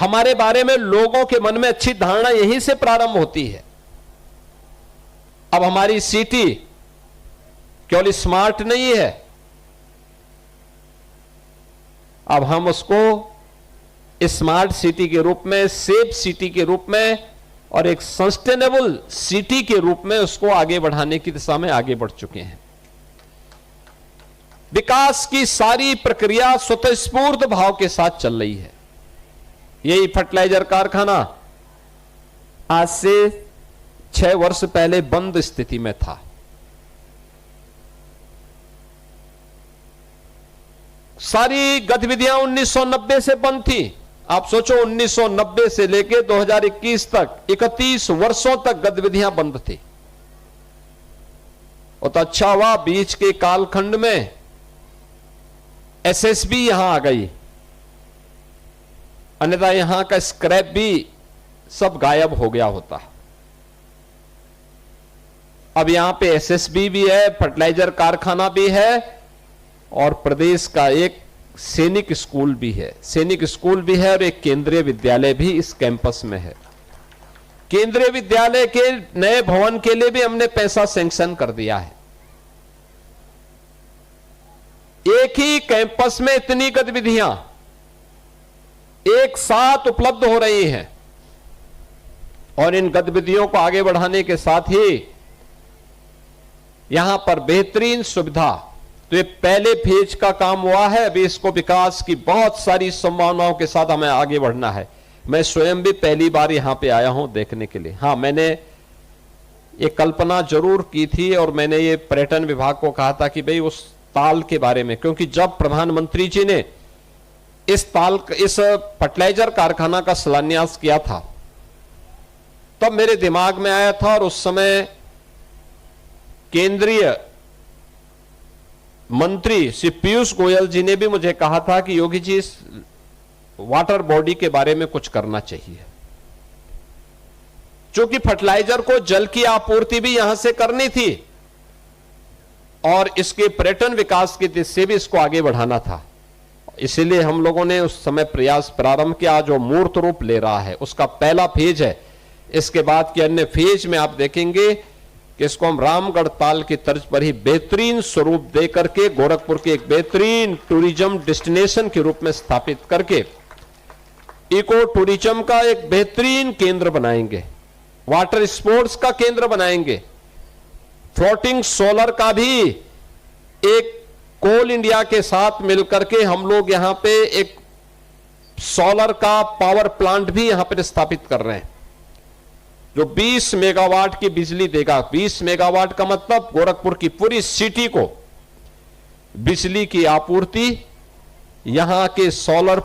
हमारे बारे में लोगों के मन में अच्छी धारणा यहीं से प्रारंभ होती है। अब हमारी सिटी केवल स्मार्ट नहीं है, अब हम उसको स्मार्ट सिटी के रूप में, सेफ सिटी के रूप में और एक सस्टेनेबल सिटी के रूप में उसको आगे बढ़ाने की दिशा में आगे बढ़ चुके हैं। विकास की सारी प्रक्रिया स्वतःस्फूर्त भाव के साथ चल रही है। यही फर्टिलाइजर कारखाना आज से 6 वर्ष पहले बंद स्थिति में था। सारी गतिविधियां 1990 से बंद थी। आप सोचो 1990 से लेकर 2021 तक 31 वर्षों तक गतिविधियां बंद थी। और तो अच्छा हुआ बीच के कालखंड में एसएसबी यहां आ गई, अन्यथा यहां का स्क्रैप भी सब गायब हो गया होता। अब यहां पे एसएसबी भी है, फर्टिलाइजर कारखाना भी है और प्रदेश का एक सैनिक स्कूल भी है। सैनिक स्कूल भी है और एक केंद्रीय विद्यालय भी इस कैंपस में है। केंद्रीय विद्यालय के नए भवन के लिए भी हमने पैसा सैंक्शन कर दिया है। एक ही कैंपस में इतनी गतिविधियां एक साथ उपलब्ध हो रही हैं और इन गतिविधियों को आगे बढ़ाने के साथ ही यहां पर बेहतरीन सुविधा, तो ये पहले फेज का काम हुआ है। अभी इसको विकास की बहुत सारी संभावनाओं के साथ हमें आगे बढ़ना है। मैं स्वयं भी पहली बार यहां पे आया हूं देखने के लिए। हां, मैंने ये कल्पना जरूर की थी और मैंने ये पर्यटन विभाग को कहा था कि भाई उस ताल के बारे में, क्योंकि जब प्रधानमंत्री जी ने इस फर्टिलाइजर कारखाना का शिलान्यास किया था तब मेरे दिमाग में आया था और उस समय केंद्रीय मंत्री श्री पीयूष गोयल जी ने भी मुझे कहा था कि योगी जी इस वाटर बॉडी के बारे में कुछ करना चाहिए, क्योंकि फर्टिलाइजर को जल की आपूर्ति भी यहां से करनी थी और इसके पर्यटन विकास की दिशा से भी इसको आगे बढ़ाना था। इसीलिए हम लोगों ने उस समय प्रयास प्रारंभ किया जो मूर्त रूप ले रहा है। उसका पहला फेज है। इसके बाद के अन्य फेज में आप देखेंगे कि इसको हम रामगढ़ ताल की तर्ज पर ही बेहतरीन स्वरूप दे करके गोरखपुर के एक बेहतरीन टूरिज्म डेस्टिनेशन के रूप में स्थापित करके इको टूरिज्म का एक बेहतरीन केंद्र बनाएंगे, वाटर स्पोर्ट्स का केंद्र बनाएंगे, फ्लोटिंग सोलर का भी एक कोल इंडिया के साथ मिलकर के हम लोग यहां पे एक सोलर का पावर प्लांट भी यहां पर स्थापित कर रहे हैं जो 20 मेगावाट की बिजली देगा। 20 मेगावाट का मतलब गोरखपुर की पूरी सिटी को बिजली की आपूर्ति यहां के सोलर